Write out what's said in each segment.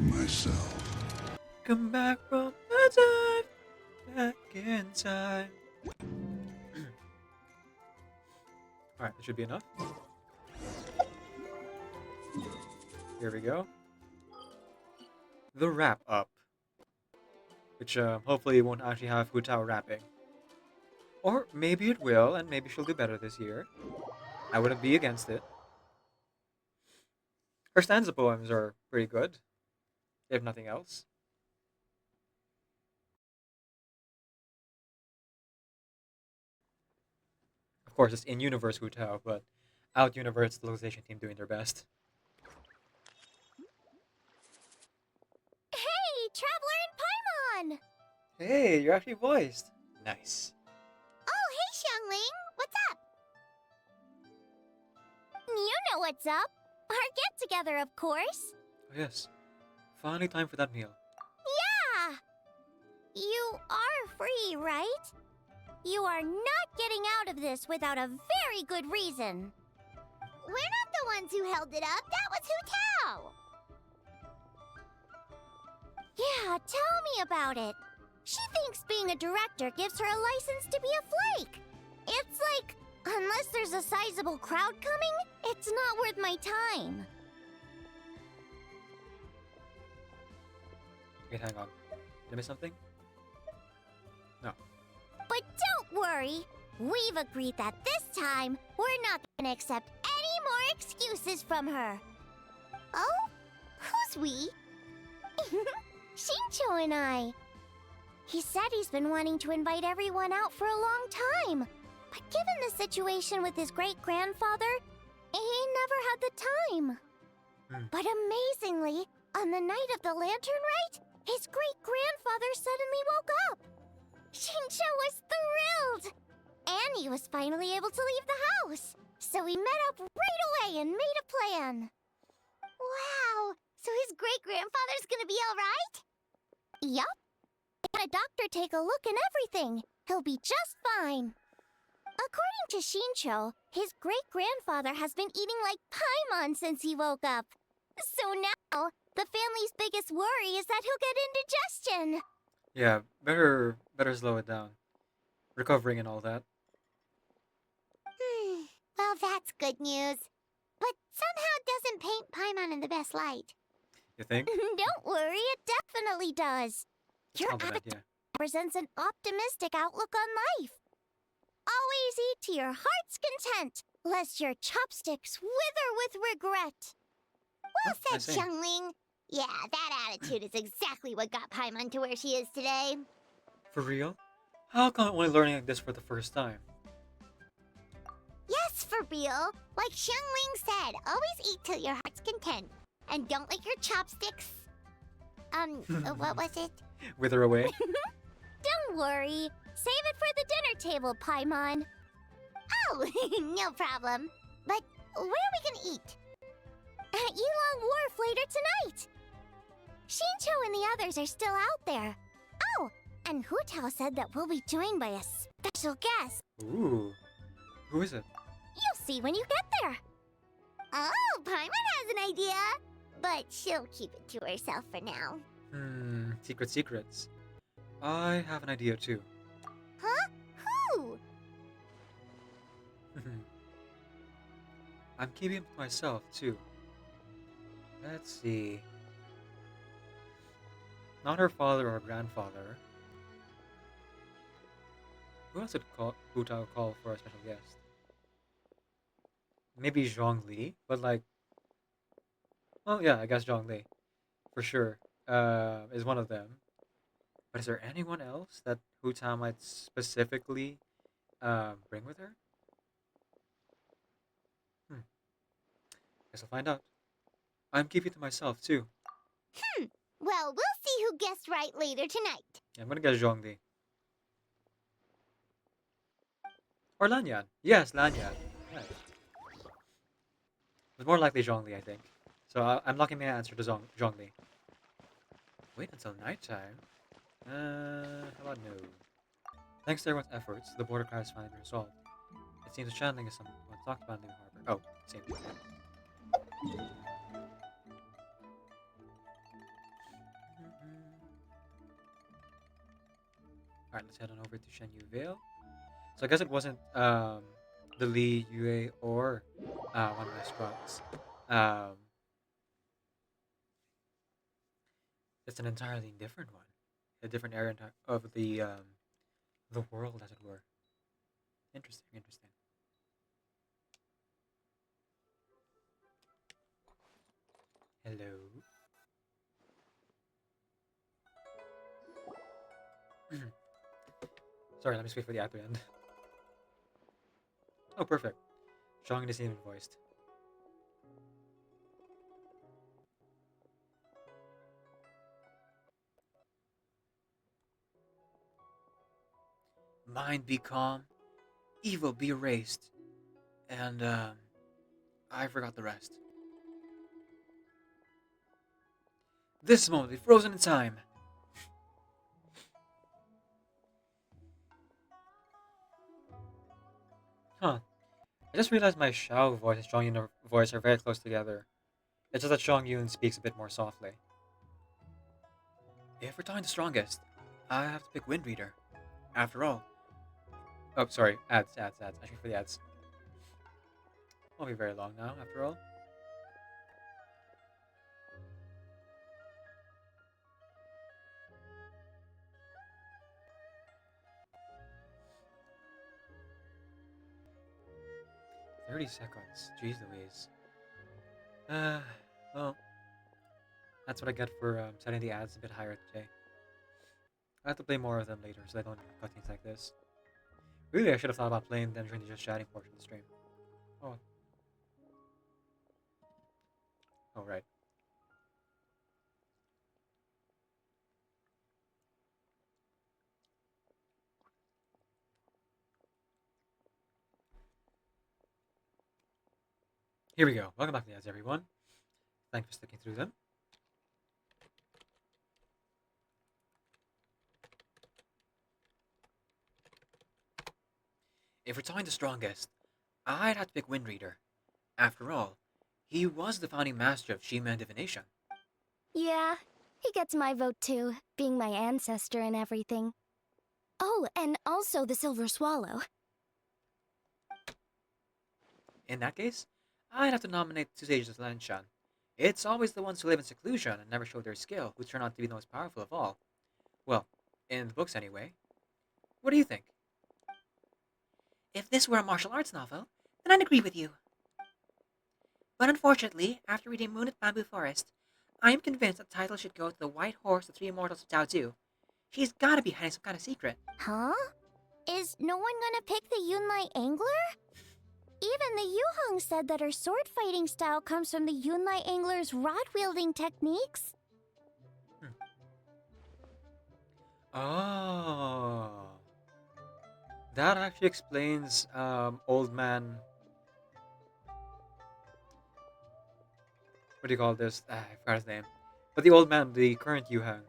myself. Come back from the time, back in time. Alright, that should be enough. Here we go. The wrap up. Which hopefully won't actually have Hu Tao rapping. Or maybe it will, and maybe she'll do better this year. I wouldn't be against it. Her stanza poems are pretty good, if nothing else. Of course, it's in-universe Hu Tao, but out-universe, the localization team doing their best. Hey, Traveler and Paimon! Hey, you're actually voiced. Nice. Oh, hey, Xiangling! What's up? You know what's up. Our get-together, of course. Oh yes, finally time for that meal. Yeah! You are free, right? You are not getting out of this without a very good reason. We're not the ones who held it up. That was Hu Tao. Yeah, tell me about it. She thinks being a director gives her a license to be a flake. It's like, unless there's a sizable crowd coming, it's not worth my time. Wait, hang on. Did I miss something? No. But don't worry. We've agreed that this time, we're not gonna accept any more excuses from her. Oh? Who's we? Shincho and I. He said he's been wanting to invite everyone out for a long time. But given the situation with his great-grandfather, he never had the time. But amazingly, on the night of the lantern rite, his great-grandfather suddenly woke up. Shincho was thrilled! And he was finally able to leave the house. So we met up right away and made a plan. Wow! So his great-grandfather's gonna be alright? Yup. Had a doctor take a look and everything. He'll be just fine. According to Shincho, his great-grandfather has been eating like Paimon since he woke up. So now, the family's biggest worry is that he'll get indigestion. Yeah, better slow it down. Recovering and all that. Well, that's good news. But somehow doesn't paint Paimon in the best light. You think? Don't worry, it definitely does. Your Compliment, avatar yeah. represents an optimistic outlook on life. Always eat to your heart's content, lest your chopsticks wither with regret. Well Oh, I said, see. Xiangling. Yeah, that attitude is exactly what got Paimon to where she is today. For real? How come I'm only learning like this for the first time? Yes, for real. Like Xiangling said, always eat till your heart's content. And don't let your chopsticks... what was it? Wither away? Don't worry. Save it for the dinner table, Paimon. Oh, no problem. But where are we gonna eat? At Yilong Wharf later tonight. Shincho and the others are still out there. Oh, and Hu Tao said that we'll be joined by a special guest. Ooh. Who is it? You'll see when you get there. Oh, Paimon has an idea. But she'll keep it to herself for now. Secrets. I have an idea too. Huh? Who? I'm keeping it to myself too. Let's see. Not her father or grandfather. Who else would Hu Tao call for a special guest? Maybe Zhongli, but like, well, yeah, I guess Zhongli, for sure, is one of them. But is there anyone else that Hu Tao might specifically bring with her? Guess I'll find out. I'm keeping it to myself too. Well, we'll see who guessed right later tonight. Yeah, I'm gonna guess Zhongli. Or Lanyan. Yes, Lanyan. Right. It's more likely Zhongli, I think. So I'm locking my answer to Zhongli. Wait until nighttime? How about no? Thanks to everyone's efforts, the border crisis finally been resolved. It seems the channeling is someone talked about in New Harbor. Oh, same thing. Alright, let's head on over to Shenyu Vale. So I guess it wasn't the Li Yue or one of my restaurants. Um, it's an entirely different one, a different area of the world, as it were. Interesting, interesting. Hello. Sorry, let me just wait for the ad to end. Oh, perfect. Showing is even voiced. Mind be calm, evil be erased, and I forgot the rest. This moment be frozen in time. Huh. I just realized my Xiao voice and Zhongyun voice are very close together. It's just that Zhongyun speaks a bit more softly. If we're talking the strongest, I have to pick Wind Reader. After all. Oh, sorry. Ads. I should for the ads. Won't be very long now, after all. "30 seconds. Jeez Louise. Well, that's what I get for setting the ads a bit higher today. I have to play more of them later so I don't cut things like this. Really, I should have thought about playing them during the just chatting portion of the stream. Oh. Oh, right. Here we go. Welcome back to the ads, everyone. Thanks for sticking through them. If we're talking the strongest, I'd have to pick Wind Reader. After all, he was the founding master of Shima and divination. Yeah, he gets my vote too, being my ancestor and everything. Oh, and also the Silver Swallow. In that case, I'd have to nominate two sages of Lanshan. It's always the ones who live in seclusion and never show their skill who turn out to be the most powerful of all. Well, in the books anyway. What do you think? If this were a martial arts novel, then I'd agree with you. But unfortunately, after reading Moon at Bamboo Forest, I am convinced the title should go to the White Horse, the Three Immortals of Jiaozu. She's gotta be hiding some kind of secret. Huh? Is no one gonna pick the Yunlai Angler? Even the Yuhong said that her sword fighting style comes from the Yunlai Angler's rod-wielding techniques. Oh. That actually explains old man. What do you call this? I forgot his name. But the old man, the current Yuhang,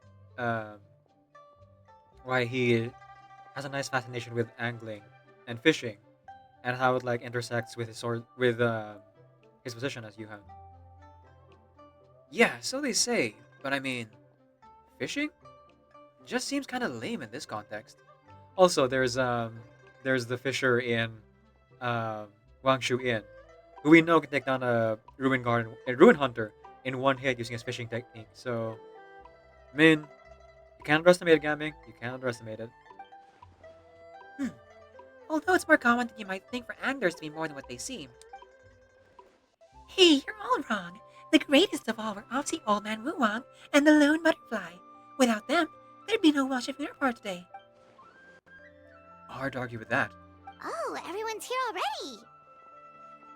why he has a nice fascination with angling and fishing, and how it like intersects with his sword with his position as Yuhang. Yeah, so they say, but I mean, fishing just seems kind of lame in this context. Also, there's the fisher in Wangshu Inn, who we know can take down a ruin hunter in one hit using his fishing technique. So, I mean, you can't underestimate it, Gambing. You can't underestimate it. Although it's more common than you might think for anglers to be more than what they seem. Hey, you're all wrong. The greatest of all were obviously Old Man Wu Wang and the Lone Butterfly. Without them, there'd be no Watch of Unicorn today. Hard to argue with that. Oh, everyone's here already!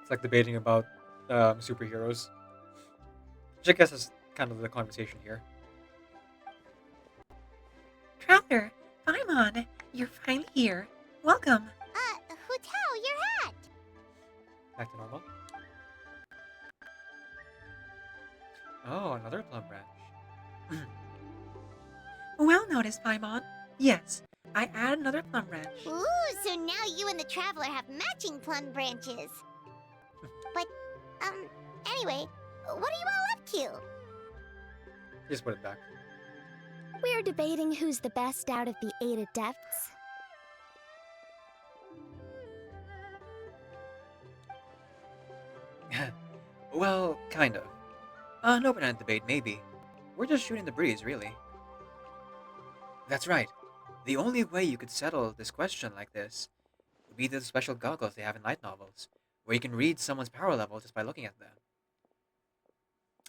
It's like debating about superheroes. Which I guess is kind of the conversation here. Traveler, Paimon, you're finally here. Welcome. Hu Tao, your hat! Back to normal. Oh, another plum branch. Well noticed, Paimon. Yes, I added another plum branch. Ooh, so now you and the Traveler have matching plum branches. But, anyway, what are you all up to? Just put it back. We're debating who's the best out of the 8 adepts. Well, kind of. No banana debate, maybe. We're just shooting the breeze, really. That's right. The only way you could settle this question like this would be the special goggles they have in light novels, where you can read someone's power level just by looking at them.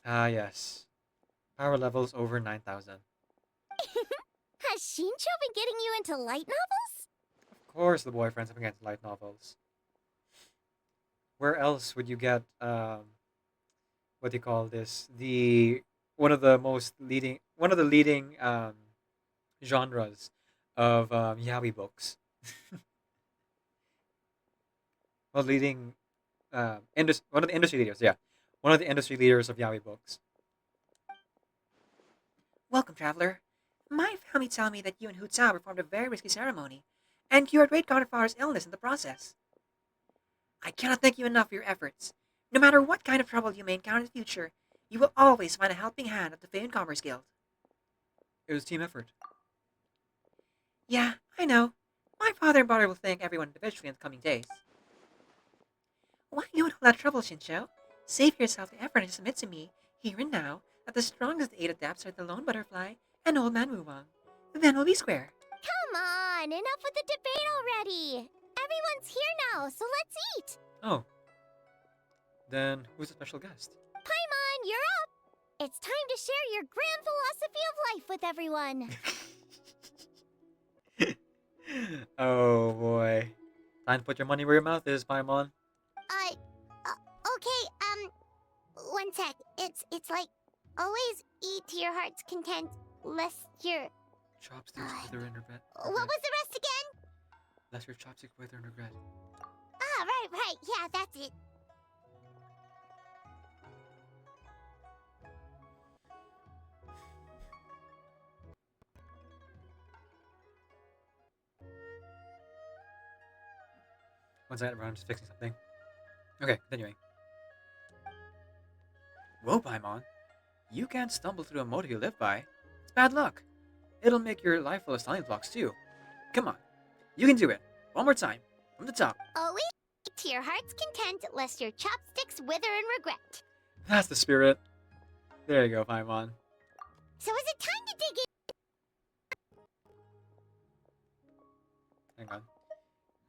Ah, yes. Power levels over 9,000. Has Shincho been getting you into light novels? Of course, the boyfriends have against light novels. Where else would you get what do you call this? The one of the leading genres of yaoi books. Well, leading one of the industry leaders. Yeah, one of the industry leaders of yaoi books. Welcome, traveler. My family tell me that you and Hu Tao performed a very risky ceremony, and cured great grandfather's illness in the process. I cannot thank you enough for your efforts. No matter what kind of trouble you may encounter in the future, you will always find a helping hand at the Fey and Commerce Guild. It was team effort. Yeah, I know. My father and brother will thank everyone individually in the coming days. Why go into all that trouble, Shincho? Save yourself the effort and submit to me, here and now, that the strongest of the 8 adepts are the Lone Butterfly and Old Man Wubong. Then we'll be square. Come on, enough with the debate already! Everyone's here now, so let's eat! Oh. Then who's the special guest? Paimon, you're up! It's time to share your grand philosophy of life with everyone. Oh boy. Time to put your money where your mouth is, Paimon. Okay, one sec. It's like, always eat to your heart's content, lest your... Chopsticks wither and regret. What was the rest again? Lest your chopstick wither and regret. Ah, right, yeah, that's it. One second, everyone, I'm just fixing something. Okay, continuing. Whoa, Paimon. You can't stumble through a motive you live by. It's bad luck. It'll make your life full of stumbling blocks, too. Come on. You can do it. One more time. From the top. Always eat to your heart's content, lest your chopsticks wither in regret. That's the spirit. There you go, Paimon. So is it time to dig in? Hang on.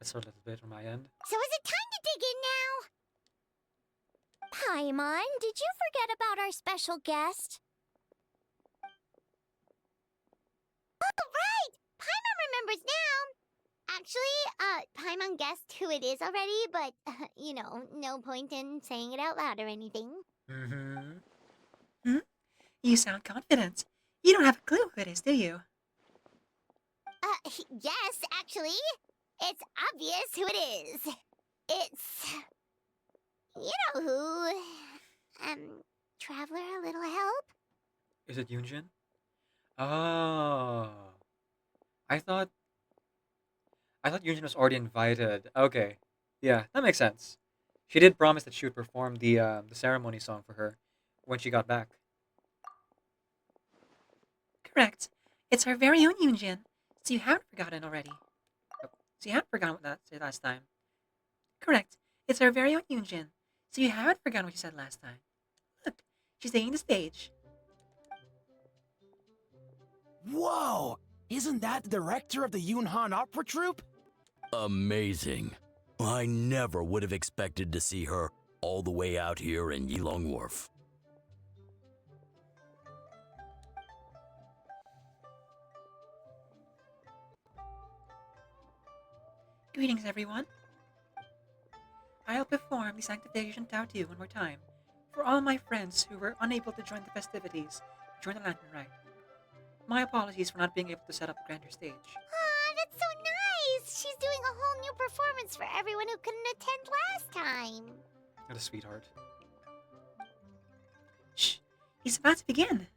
Let's start a little bit on my end. So is it time to dig in now? Paimon, did you forget about our special guest? Oh, right! Paimon remembers now! Actually, Paimon guessed who it is already, but, you know, no point in saying it out loud or anything. Mm-hmm. You sound confident. You don't have a clue who it is, do you? Yes, actually. It's obvious who it is. It's... You know who. Traveler, a little help? Is it Yunjin? Oh. I thought Yunjin was already invited. Okay. Yeah, that makes sense. She did promise that she would perform the ceremony song for her when she got back. Correct. It's our very own Yunjin. So you haven't forgotten already. So you haven't forgotten what that said last time. Correct. It's our very own Yunjin. So you haven't forgotten what you said last time. Look, she's taking the stage. Whoa! Isn't that the director of the Yunhan Opera Troupe? Amazing. I never would have expected to see her all the way out here in Yilong Wharf. Greetings, everyone. I'll perform the Sanctification Tattoo one more time for all my friends who were unable to join the festivities during the Lantern Rite. My apologies for not being able to set up a grander stage. Aw, that's so nice! She's doing a whole new performance for everyone who couldn't attend last time. What a sweetheart. Shh! He's about to begin!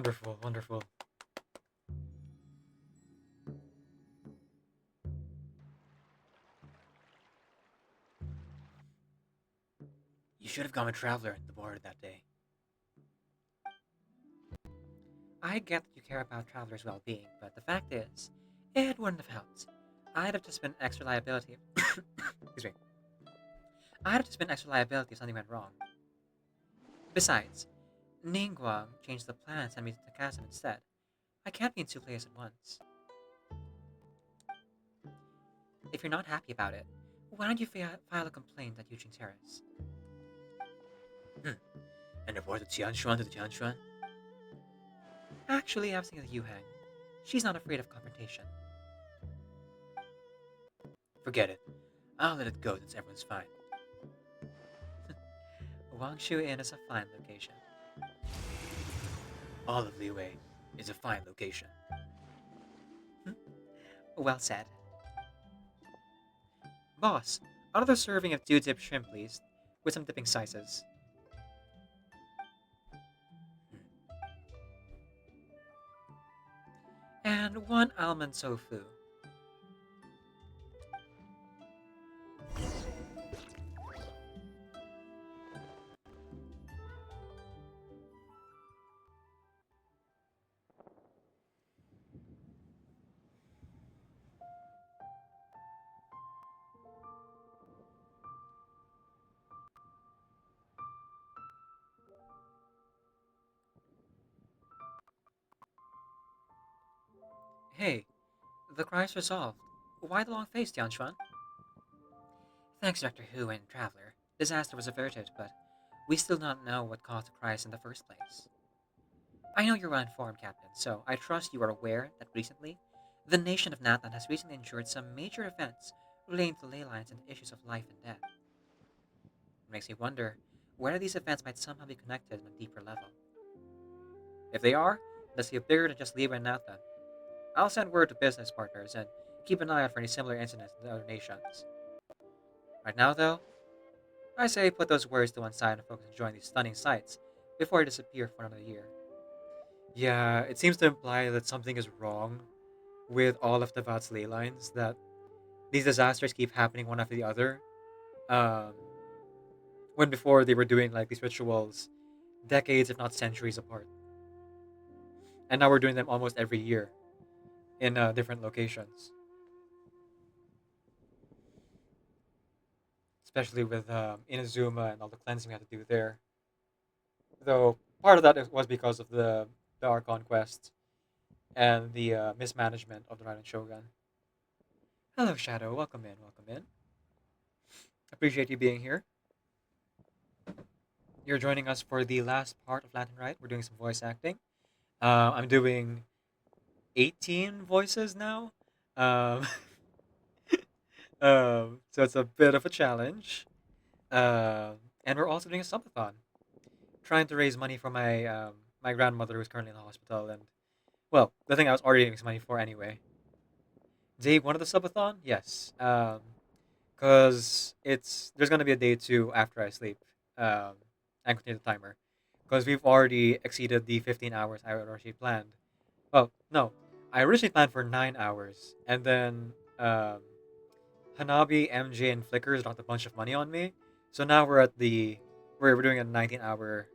Wonderful, wonderful. You should have gone with Traveler at the border that day. I get that you care about Traveler's well-being, but the fact is, it wouldn't have helped. I'd have just been extra liability. Excuse me. I'd have just been extra liability if something went wrong. Besides, Ningguang changed the plan and sent me to the chasm instead. I can't be in two places at once. If you're not happy about it, why don't you file a complaint at Yuqing Terrace? And report the Tianshuan to the Tianshuan? Actually, I was thinking of Yuhang. She's not afraid of confrontation. Forget it. I'll let it go since everyone's fine. Wangshu Inn is a fine location. All of Liwei is a fine location. Well said. Boss, another serving of 2-dip shrimp, please, with some dipping slices. And 1 almond tofu. Hey, the crisis resolved. Why the long face, Tianchuan? Thanks, Doctor Who and Traveler. Disaster was averted, but we still don't know what caused the crisis in the first place. I know you're well informed, Captain, so I trust you are aware that recently, the nation of Nathan has recently endured some major events relating to ley lines and issues of life and death. It makes me wonder whether these events might somehow be connected on a deeper level. If they are, let's get bigger than just Libra and Nathan. I'll send word to business partners and keep an eye out for any similar incidents in other nations. Right now, though, I say put those worries to one side and focus on enjoying these stunning sights before they disappear for another year. Yeah, it seems to imply that something is wrong with all of the Vat's ley lines, that these disasters keep happening one after the other. Um, when before they were doing like these rituals decades, if not centuries apart. And now we're doing them almost every year in different locations. Especially with Inazuma and all the cleansing we had to do there. Though part of that was because of the Archon quest and the mismanagement of the Rite Shogun. Hello, Shadow. Welcome in. Welcome in. Appreciate you being here. You're joining us for the last part of Latin Rite. We're doing some voice acting. I'm doing 18 voices now. Um, so it's a bit of a challenge. And we're also doing a subathon, trying to raise money for my grandmother who's currently in the hospital, and well, the thing I was already raising money for anyway. Day 1 of the subathon, yes, because there's gonna be a day 2 after I sleep, and continue the timer, because we've already exceeded the 15 hours I had originally planned. Well, no, I originally planned for 9 hours, and then Hanabi, MJ, and Flickers dropped a bunch of money on me. So now we're doing a 19-hour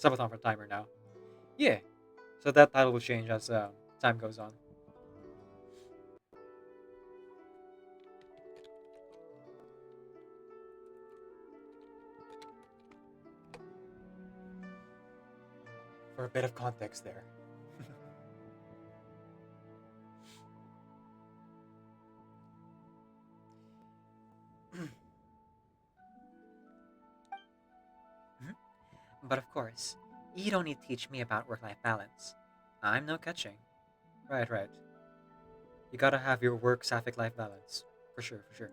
subathon for timer now. Yeah, so that title will change as time goes on. For a bit of context there. But of course, you don't need to teach me about work-life balance. I'm no catching. Right, right. You gotta have your work-sapphic life balance. For sure, for sure.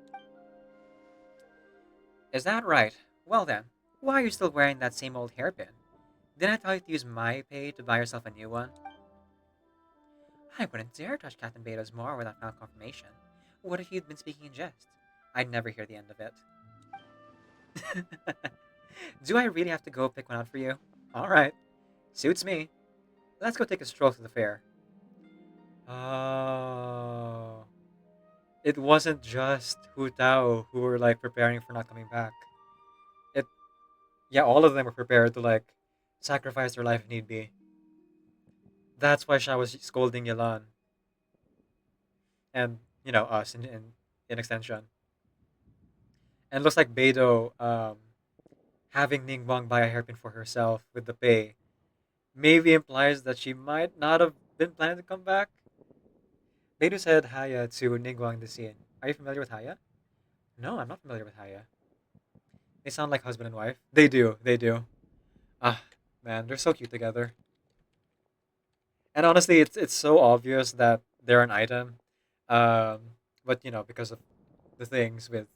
Is that right? Well then, why are you still wearing that same old hairpin? Didn't I tell you to use my pay to buy yourself a new one? I wouldn't dare touch Captain Beto's more without final confirmation. What if you'd been speaking in jest? I'd never hear the end of it. Do I really have to go pick one out for you? Alright. Suits me. Let's go take a stroll to the fair. Oh. It wasn't just Hu Tao who were like preparing for not coming back. It Yeah, all of them were prepared to like sacrifice their life if need be. That's why Sha was scolding Yalan and us in extension. And it looks like Beidou having Ningguang buy a hairpin for herself with the pay maybe implies that she might not have been planning to come back. Beidou said Haya to Ningguang the scene. Are you familiar with Haya? No, I'm not familiar with Haya. They sound like husband and wife. They do, they do. Ah, man, they're so cute together. And honestly, it's so obvious that they're an item. But because of the things with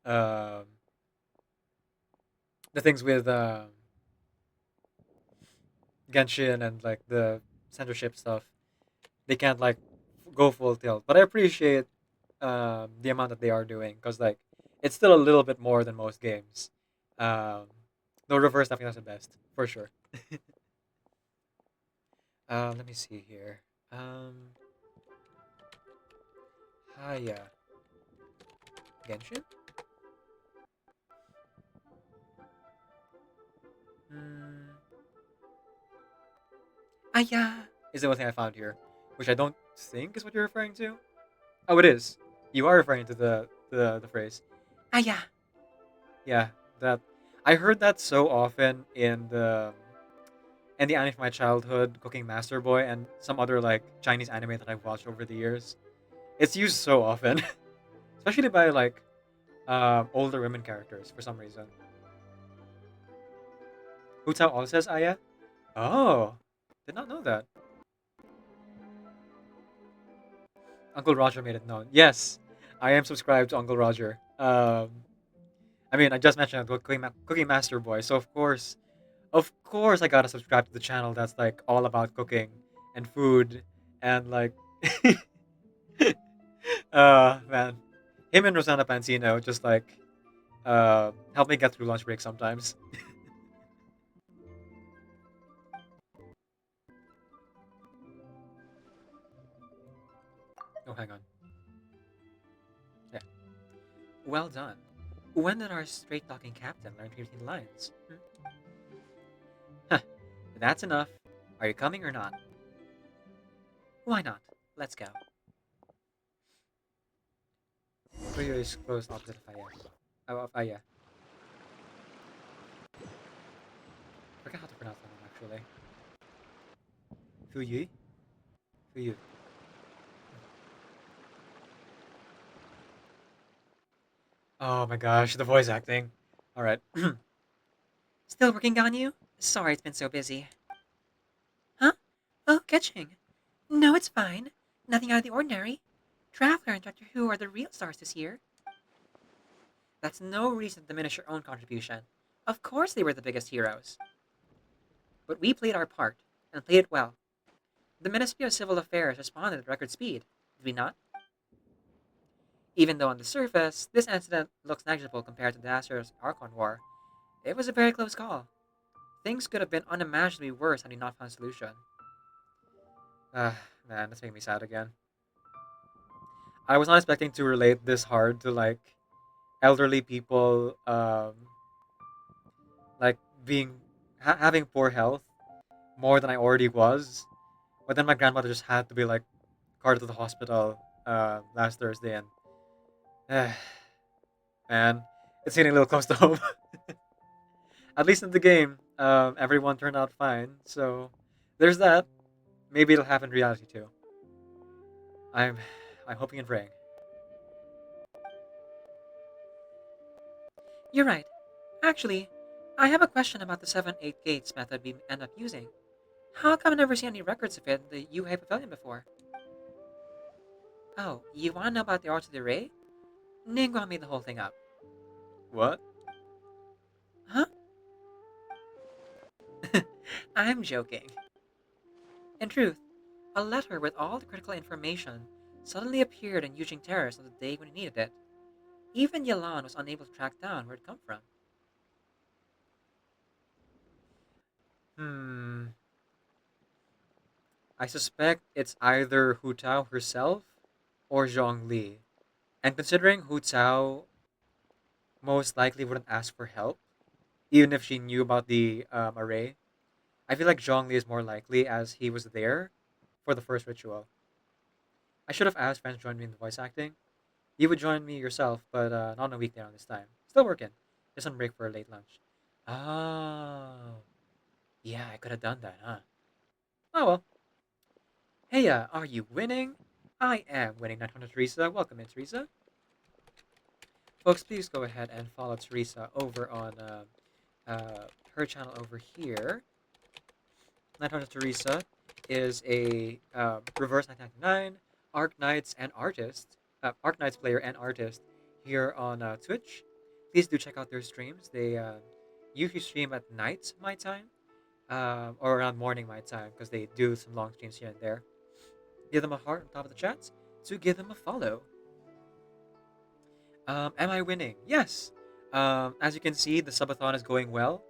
um, the things with Genshin and like the censorship stuff, they can't like go full tilt. But I appreciate the amount that they are doing because like it's still a little bit more than most games. Um, no reverse definitely that's the best for sure. Let me see here. Um, Haya Genshin. Hmm. Aya is the one thing I found here, which I don't think is what you're referring to. Oh, it is. You are referring to the phrase. Aya. Yeah, that I heard that so often in the anime from my childhood, Cooking Master Boy, and some other like Chinese anime that I've watched over the years. It's used so often, especially by like older women characters for some reason. Hutao also says Aya. Oh, did not know that. Uncle Roger made it known. Yes, I am subscribed to Uncle Roger. I mean, I just mentioned Cooking Master Boy, so of course, I gotta subscribe to the channel that's like all about cooking and food and like, man, him and Rosanna Pansino just like help me get through lunch break sometimes. Oh, hang on. Yeah. Well done. When did our straight talking captain learn 15 lines? Huh. That's enough. Are you coming or not? Why not? Let's go. Fuyo is close opposite of Aya. Oh, of Aya. Forgot how to pronounce that one actually. Fuyu? Fuyu. Oh my gosh, the voice acting. Alright. Still working on you? Sorry it's been so busy. Huh? Oh, catching. No, it's fine. Nothing out of the ordinary. Traveler and Doctor Who are the real stars this year. That's no reason to diminish your own contribution. Of course they were the biggest heroes. But we played our part, and played it well. The Ministry of Civil Affairs responded at record speed, did we not? Even though on the surface, this incident looks negligible compared to the disastrous Archon War, it was a very close call. Things could have been unimaginably worse had we not found a solution. Ah, man, that's making me sad again. I was not expecting to relate this hard to like elderly people, like being having poor health more than I already was. But then my grandmother just had to be like carted to the hospital last Thursday, and man, it's hitting a little close to home. At least in the game, everyone turned out fine. So there's that. Maybe it'll happen in reality too. I'm I'm hoping and praying. You're right. Actually, I have a question about the 7-8 gates method we end up using. How come I've never seen any records of it in the UA Pavilion before? Oh, you want to know about the Arts of the Array? Ningguang made the whole thing up. What? Huh? I'm joking. In truth, a letter with all the critical information suddenly appeared in Yujing Terrace on the day when he needed it. Even Yalan was unable to track down where it come from. Hmm. I suspect it's either Hu Tao herself or Zhongli. And considering Hu Tao most likely wouldn't ask for help, even if she knew about the array, I feel like Zhongli is more likely as he was there for the first ritual. I should have asked friends to join me in the voice acting. You would join me yourself, but not on a weekday on this time. Still working. Just on break for a late lunch. Oh. Yeah, I could have done that, huh? Oh well. Hey, are you winning? I am winning 900 Teresa. Welcome in, Teresa. Folks, please go ahead and follow Teresa over on her channel over here. 900 Teresa is a reverse 999 Arc Knights and artist, Arc Knights player and artist here on Twitch. Please do check out their streams. They usually stream at night my time, or around morning my time, because they do some long streams here and there. Give them a heart on top of the chat to give them a follow. Am I winning? Yes. As you can see, the subathon is going well.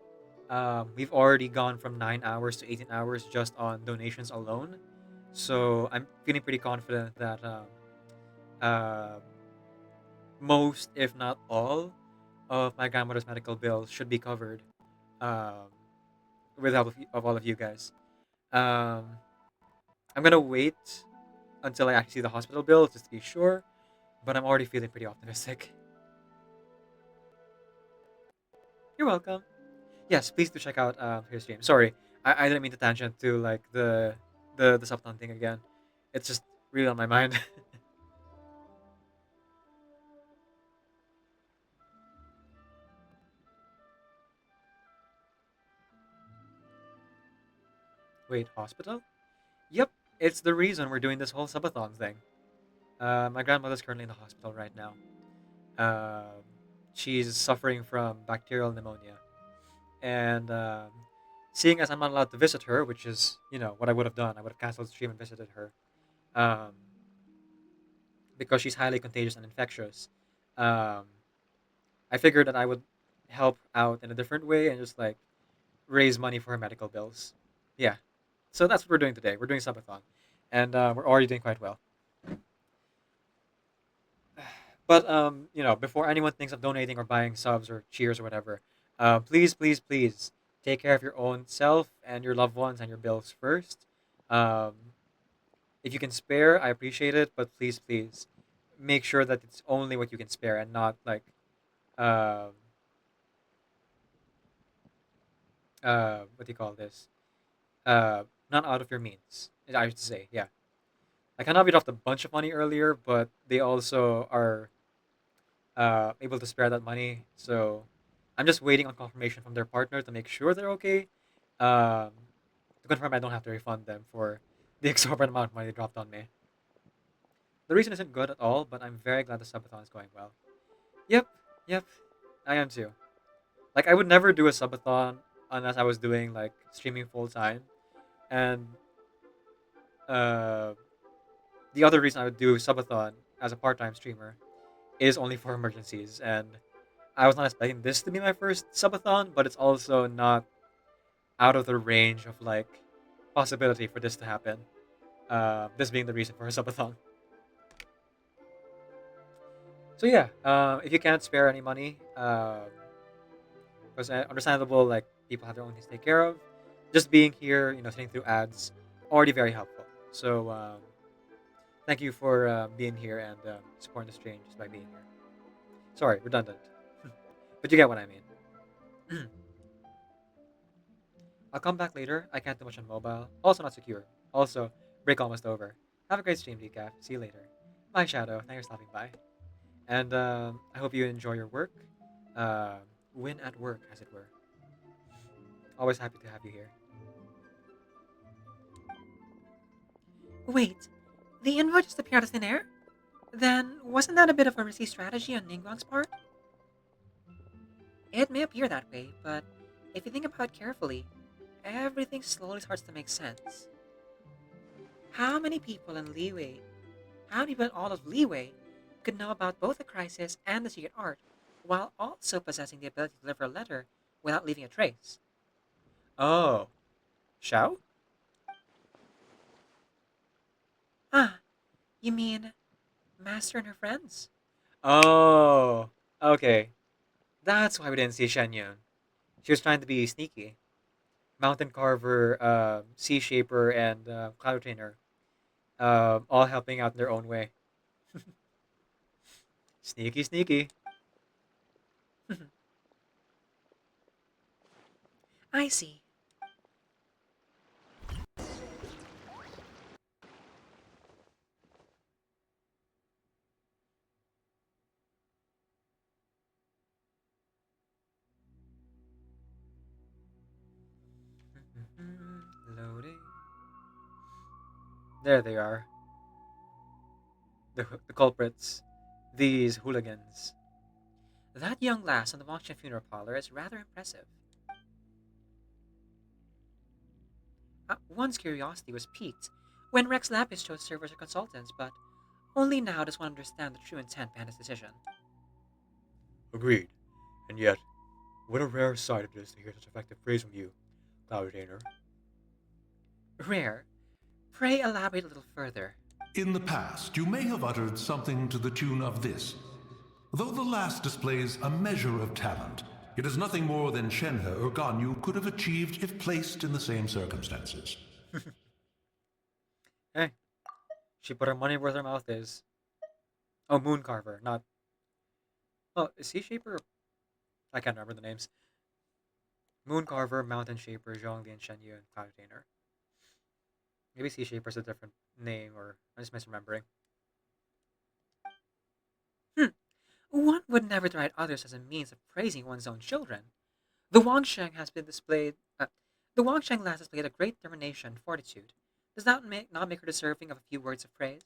We've already gone from 9 hours to 18 hours just on donations alone. So I'm feeling pretty confident that uh, most, if not all, of my grandmother's medical bills should be covered um, with the help of all of you guys. Um, I'm gonna wait until I actually see the hospital bill just to be sure, but I'm already feeling pretty optimistic. You're welcome. Yes, please do check out her stream. Sorry, I didn't mean to tangent to like the subton thing again. It's just really on my mind. Wait, hospital? Yep, it's the reason we're doing this whole subathon thing. My grandmother's currently in the hospital right now. Um, she's suffering from bacterial pneumonia, and seeing as I'm not allowed to visit her, which is what I would have done, I would have canceled the stream and visited her, um, because she's highly contagious and infectious. Um, I figured that I would help out in a different way and just like raise money for her medical bills. Yeah, so that's what we're doing today. We're doing subathon, and we're already doing quite well. But before anyone thinks of donating or buying subs or cheers or whatever, please, please, please take care of your own self and your loved ones and your bills first. Um, if you can spare, I appreciate it, but please, please make sure that it's only what you can spare and not like um what do you call this? Not out of your means. I should say, yeah. I kind of bit off a bunch of money earlier, but they also are able to spare that money. So I'm just waiting on confirmation from their partner to make sure they're okay. Um, to confirm I don't have to refund them for the exorbitant amount of money they dropped on me. The reason isn't good at all, but I'm very glad the subathon is going well. Yep, yep, I am too. Like I would never do a subathon unless I was doing like streaming full time, and uh, the other reason I would do subathon as a part-time streamer is only for emergencies, and I was not expecting this to be my first subathon, but it's also not out of the range of like possibility for this to happen. This being the reason for a subathon. So yeah, if you can't spare any money, because understandable, like people have their own things to take care of. Just being here, sitting through ads, already very helpful. So thank you for being here and supporting the stream just by being here. Sorry, redundant, but you get what I mean. I'll come back later. I can't do much on mobile. Also not secure. Also, break almost over. Have a great stream, Decaf. See you later. Bye, Shadow. Thanks for stopping by. And I hope you enjoy your work. Uh, win at work, as it were. Always happy to have you here. Wait, the invite just appeared out of thin air? Then wasn't that a bit of a risky strategy on Ningguang's part? It may appear that way, but if you think about it carefully, everything slowly starts to make sense. How many people in Leeway, how many people in all of Leeway could know about both the crisis and the secret art, while also possessing the ability to deliver a letter without leaving a trace? Oh, Shao? Ah, you mean Master and her friends? Oh, okay. That's why we didn't see Shen Yun. She was trying to be sneaky. Mountain Carver, Sea Shaper, and Cloud Trainer, all helping out in their own way. Sneaky, sneaky. I see. Loading. There they are. The culprits. These hooligans. That young lass on the Wangshan funeral parlor is rather impressive. One's curiosity was piqued when Rex Lapis chose to serve as her consultants, but only now does one understand the true intent behind his decision. Agreed. And yet, what a rare sight it is to hear such effective praise from you, Cloud Trainer. Rare. Pray elaborate a little further. In the past, you may have uttered something to the tune of this. Though the last displays a measure of talent, it is nothing more than Shenhe or Ganyu could have achieved if placed in the same circumstances. Hey, she put her money where her mouth is. Oh, Moon Carver, not. Oh, is Sea Shaper? I can't remember the names. Moon Carver, Mountain Shaper, Zhongli, and Shenyu, and Cloud Trainer. Maybe Sea Shaper's a different name, or I'm just misremembering. One would never deride others as a means of praising one's own children. The Wangsheng has been displayed. The Wangsheng lass displayed a great determination and fortitude. Does that not make her deserving of a few words of praise?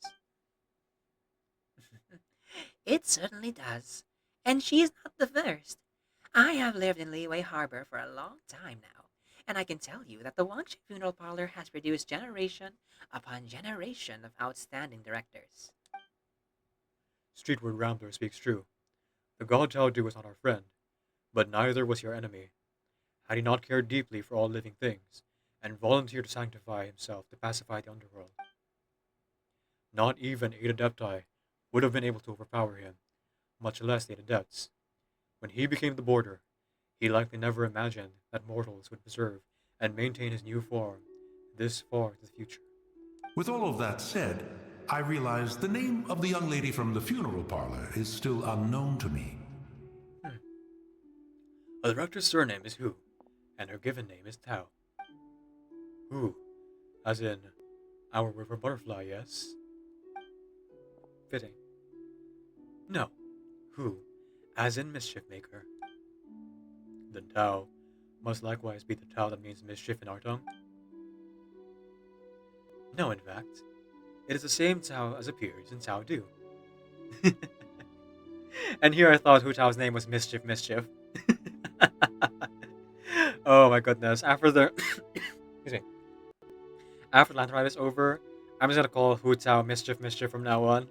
It certainly does. And she is not the first. I have lived in Liyue Harbor for a long time now, and I can tell you that the Wangsheng Funeral Parlor has produced generation upon generation of outstanding directors. Streetward Rambler speaks true. The god Chao-Du was not our friend, but neither was your enemy. Had he not cared deeply for all living things, and volunteered to sanctify himself to pacify the underworld, not even 8 Adepti would have been able to overpower him, much less the 8 Adepts. When he became the border, he likely never imagined that mortals would preserve and maintain his new form this far into the future. With all of that said, I realize the name of the young lady from the funeral parlor is still unknown to me. A director's surname is Hu, and her given name is Tao. Hu, as in our river butterfly, yes? Fitting. No, Hu, as in mischief maker. Then Tao must likewise be the Tao that means mischief in our tongue? No, in fact, it is the same Tao as appears in Tao Du. And here I thought Hu Tao's name was Mischief Mischief. Oh my goodness. After the excuse me. After Land Ride is over, I'm just gonna call Hu Tao Mischief Mischief from now on.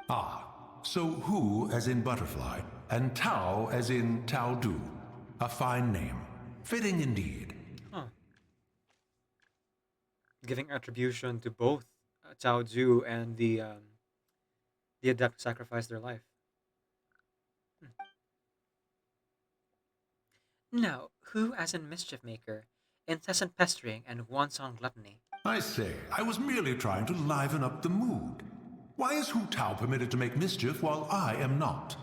Ah, so Hu as in butterfly, and Tao as in Tao Du. A fine name. Fitting indeed. Huh. Giving attribution to both Tao Du and the adept who sacrificed their life. No, who as in mischief maker, incessant pestering, and wanton gluttony. I say, I was merely trying to liven up the mood. Why is Hu Tao permitted to make mischief while I am not?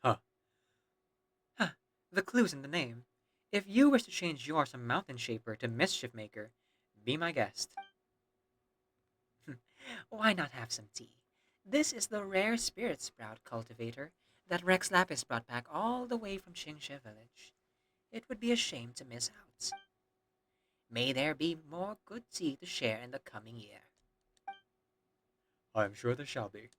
Huh. Huh, the clue's in the name. If you wish to change yours from Mountain Shaper to Mischief Maker, be my guest. Why not have some tea? This is the rare spirit sprout cultivator that Rex Lapis brought back all the way from Qingshe village. It would be a shame to miss out. May there be more good tea to share in the coming year. I am sure there shall be.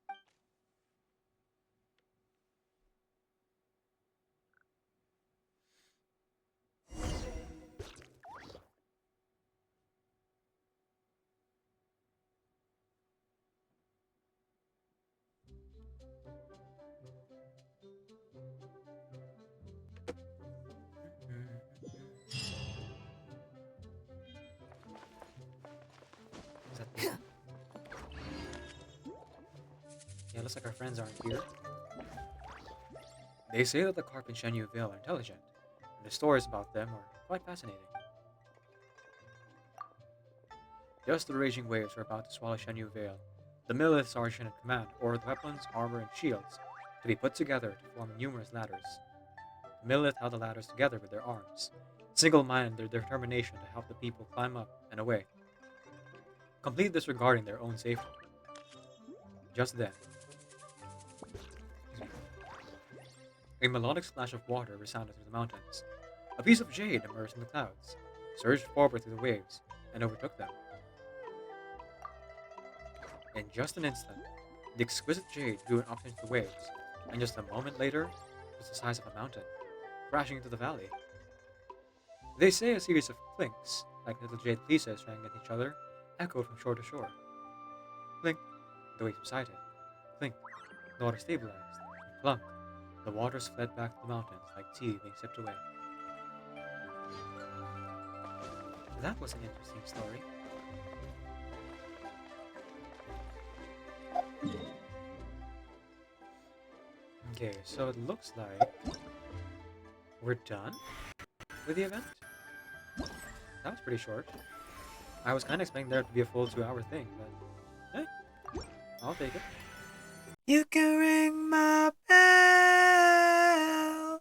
Okay, looks like our friends aren't here. They say that the carp in Shenyu Vale are intelligent, and the stories about them are quite fascinating. Just the raging waves were about to swallow Shenyu Vale. The Millith sergeant in command ordered weapons, armor, and shields to be put together to form numerous ladders. The Millith held the ladders together with their arms, single-minded in their determination to help the people climb up and away, completely disregarding their own safety. Just then, a melodic splash of water resounded through the mountains. A piece of jade emerged from the clouds, surged forward through the waves, and overtook them. In just an instant, the exquisite jade grew up into the waves, and just a moment later, it was the size of a mountain, crashing into the valley. They say a series of clinks, like little jade pieces rang at each other, echoed from shore to shore. Clink, the waves subsided. Clink, the water stabilized. And clunk, the waters fled back to the mountains like tea being sipped away. That was an interesting story. Okay, so it looks like we're done with the event. That was pretty short. I was kind of expecting there to be a full 2-hour thing, but I'll take it. You can ring my bell,